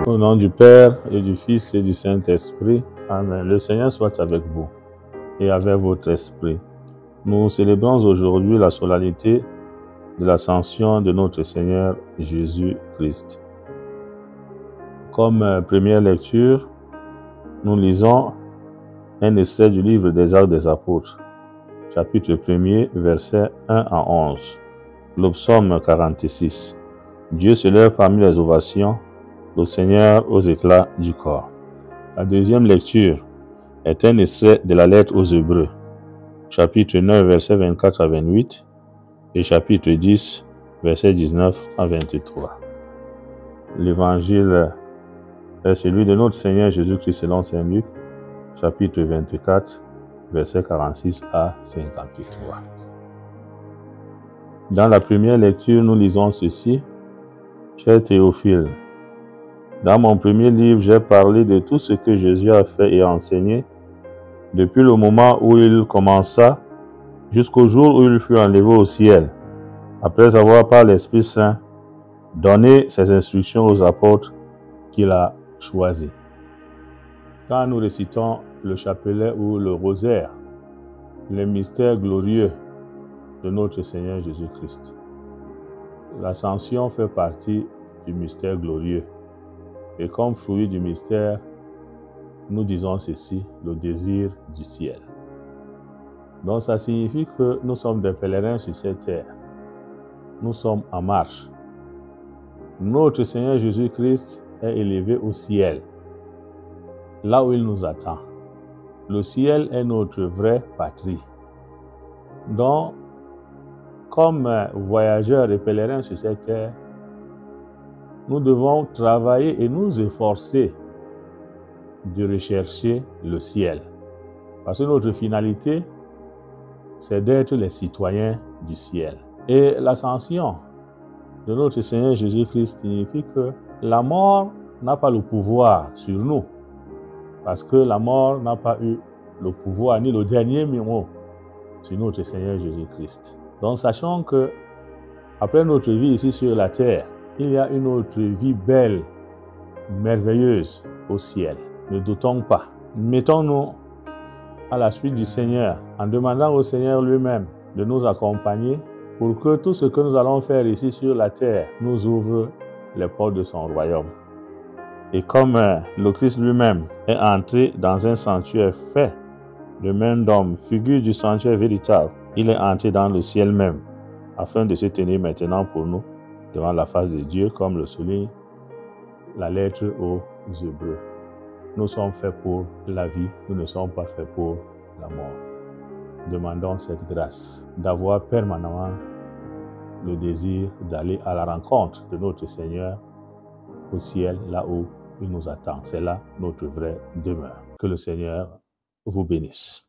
Au nom du Père et du Fils et du Saint-Esprit. Amen. Le Seigneur soit avec vous et avec votre esprit. Nous célébrons aujourd'hui la solennité de l'ascension de notre Seigneur Jésus-Christ. Comme première lecture, nous lisons un extrait du livre des Actes des Apôtres, chapitre 1er, versets 1 à 11. Le psaume 46. Dieu se lève parmi les ovations, le Seigneur aux éclats du corps. La deuxième lecture est un extrait de la lettre aux Hébreux, chapitre 9, versets 24 à 28 et chapitre 10, versets 19 à 23. L'évangile est celui de notre Seigneur Jésus-Christ selon Saint Luc, chapitre 24, versets 46 à 53. Dans la première lecture, nous lisons ceci. Cher Théophile, dans mon premier livre, j'ai parlé de tout ce que Jésus a fait et enseigné depuis le moment où il commença jusqu'au jour où il fut enlevé au ciel, après avoir par l'Esprit Saint donné ses instructions aux apôtres qu'il a choisis. Quand nous récitons le chapelet ou le rosaire, les mystères glorieux de notre Seigneur Jésus-Christ, l'ascension fait partie du mystère glorieux. Et comme fruit du mystère, nous disons ceci, le désir du ciel. Donc ça signifie que nous sommes des pèlerins sur cette terre. Nous sommes en marche. Notre Seigneur Jésus-Christ est élevé au ciel, là où il nous attend. Le ciel est notre vraie patrie. Donc, comme voyageurs et pèlerins sur cette terre, nous devons travailler et nous efforcer de rechercher le ciel. Parce que notre finalité, c'est d'être les citoyens du ciel. Et l'ascension de notre Seigneur Jésus-Christ signifie que la mort n'a pas le pouvoir sur nous. Parce que la mort n'a pas eu le pouvoir ni le dernier mot sur notre Seigneur Jésus-Christ. Donc sachons que après notre vie ici sur la terre, il y a une autre vie belle, merveilleuse au ciel. Ne doutons pas. Mettons-nous à la suite du Seigneur en demandant au Seigneur lui-même de nous accompagner pour que tout ce que nous allons faire ici sur la terre nous ouvre les portes de son royaume. Et comme le Christ lui-même est entré dans un sanctuaire fait de main d'homme, figure du sanctuaire véritable, il est entré dans le ciel même, afin de se tenir maintenant pour nous devant la face de Dieu, comme le souligne la lettre aux Hébreux. Nous sommes faits pour la vie, nous ne sommes pas faits pour la mort. Demandons cette grâce d'avoir permanemment le désir d'aller à la rencontre de notre Seigneur au ciel, là où il nous attend. C'est là notre vraie demeure. Que le Seigneur vous bénisse.